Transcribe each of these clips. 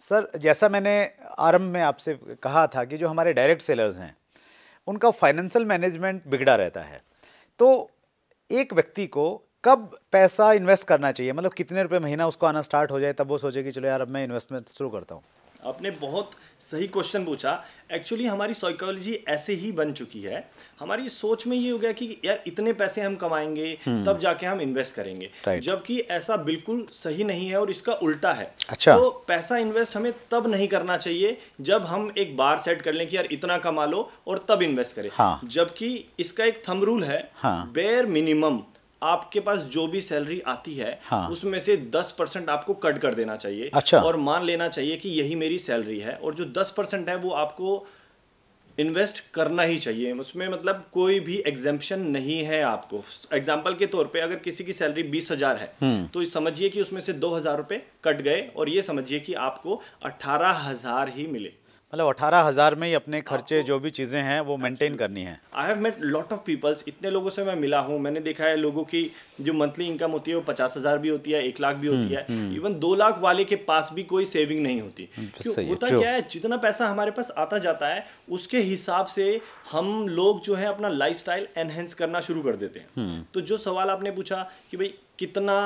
Sir, जैसा मैंने आरंभ में आपसे कहा था कि जो हमारे डायरेक्ट सेलर्स हैं उनका फाइनेंशियल मैनेजमेंट बिगड़ा रहता है। तो एक व्यक्ति को कब पैसा इन्वेस्ट करना चाहिए, मतलब कितने रुपए महीना उसको आना स्टार्ट हो जाए तब वो सोचे कि चलो यार अब मैं इन्वेस्टमेंट शुरू करता हूँ? आपने बहुत सही क्वेश्चन पूछा। एक्चुअली हमारी साइकोलॉजी ऐसे ही बन चुकी है। हमारी सोच में ये हो गया कि यार इतने पैसे हम कमाएंगे तब जाके हम इन्वेस्ट करेंगे, जबकि ऐसा बिल्कुल सही नहीं है और इसका उल्टा है। अच्छा। तो पैसा इन्वेस्ट हमें तब नहीं करना चाहिए जब हम एक बार सेट कर लें कि यार इतना कमा लो और तब इन्वेस्ट करें। हाँ। जबकि इसका एक थंब रूल है। हाँ। बेयर मिनिमम आपके पास जो भी सैलरी आती है, हाँ। उसमें से 10% आपको कट कर देना चाहिए। अच्छा। और मान लेना चाहिए कि यही मेरी सैलरी है और जो 10% है वो आपको इन्वेस्ट करना ही चाहिए। उसमें मतलब कोई भी एग्जेम्पशन नहीं है आपको। एग्जाम्पल के तौर पे अगर किसी की सैलरी 20,000 है तो समझिए कि उसमें से 2,000 रुपये कट गए और ये समझिए कि आपको 18,000 ही मिले। मतलब 18,000 में ही अपने खर्चे जो भी चीज़ें हैं वो मेंटेन करनी है। I have met lot of peoples, इतने लोगों से मैं मिला हूँ, मैंने देखा है लोगों की जो मंथली इनकम होती है वो 50,000 भी होती है, 1 लाख भी होती है, इवन 2 लाख वाले के पास भी कोई सेविंग नहीं होती। क्यों होता क्या है, जितना पैसा हमारे पास आता जाता है उसके हिसाब से हम लोग जो है अपना लाइफस्टाइल एनहेंस करना शुरू कर देते हैं। तो जो सवाल आपने पूछा कि भाई कितना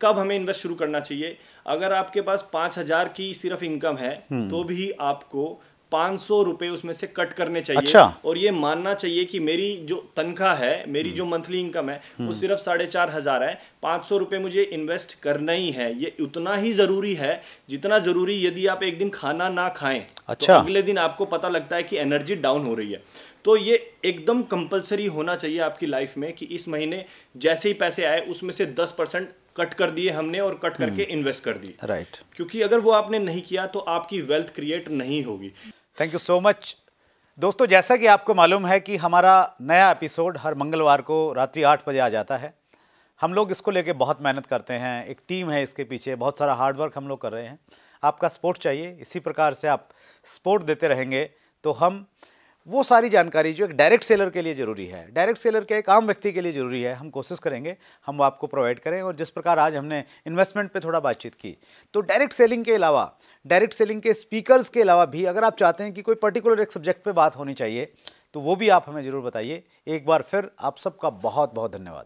कब हमें इन्वेस्ट शुरू करना चाहिए, अगर आपके पास 5,000 की सिर्फ इनकम है तो भी आपको 500 रुपए उसमें से कट करने चाहिए। अच्छा। और ये मानना चाहिए कि मेरी जो तनख्वाह है, मेरी जो मंथली इनकम है वो सिर्फ 4,500 है, 500 रुपए मुझे इन्वेस्ट करना ही है। ये उतना ही जरूरी है जितना जरूरी यदि आप एक दिन खाना ना खाएं। अच्छा। तो अगले दिन आपको पता लगता है कि एनर्जी डाउन हो रही है। तो ये एकदम कंपलसरी होना चाहिए आपकी लाइफ में कि इस महीने जैसे ही पैसे आए उसमें से 10% कट कर दिए हमने और कट करके इन्वेस्ट कर दिए। राइट। क्योंकि अगर वो आपने नहीं किया तो आपकी वेल्थ क्रिएट नहीं होगी। Thank you so much. दोस्तों, जैसा कि आपको मालूम है कि हमारा नया एपिसोड हर मंगलवार को रात्रि 8 बजे आ जाता है। हम लोग इसको लेके बहुत मेहनत करते हैं, एक टीम है इसके पीछे, बहुत सारा हार्डवर्क हम लोग कर रहे हैं। आपका सपोर्ट चाहिए, इसी प्रकार से आप सपोर्ट देते रहेंगे तो हम वो सारी जानकारी जो एक डायरेक्ट सेलर के लिए ज़रूरी है, डायरेक्ट सेलर के एक आम व्यक्ति के लिए ज़रूरी है, हम कोशिश करेंगे हम वो आपको प्रोवाइड करें। और जिस प्रकार आज हमने इन्वेस्टमेंट पे थोड़ा बातचीत की, तो डायरेक्ट सेलिंग के अलावा, डायरेक्ट सेलिंग के स्पीकर्स के अलावा भी अगर आप चाहते हैं कि कोई पर्टिकुलर एक सब्जेक्ट पे बात होनी चाहिए तो वो भी आप हमें ज़रूर बताइए। एक बार फिर आप सबका बहुत बहुत धन्यवाद।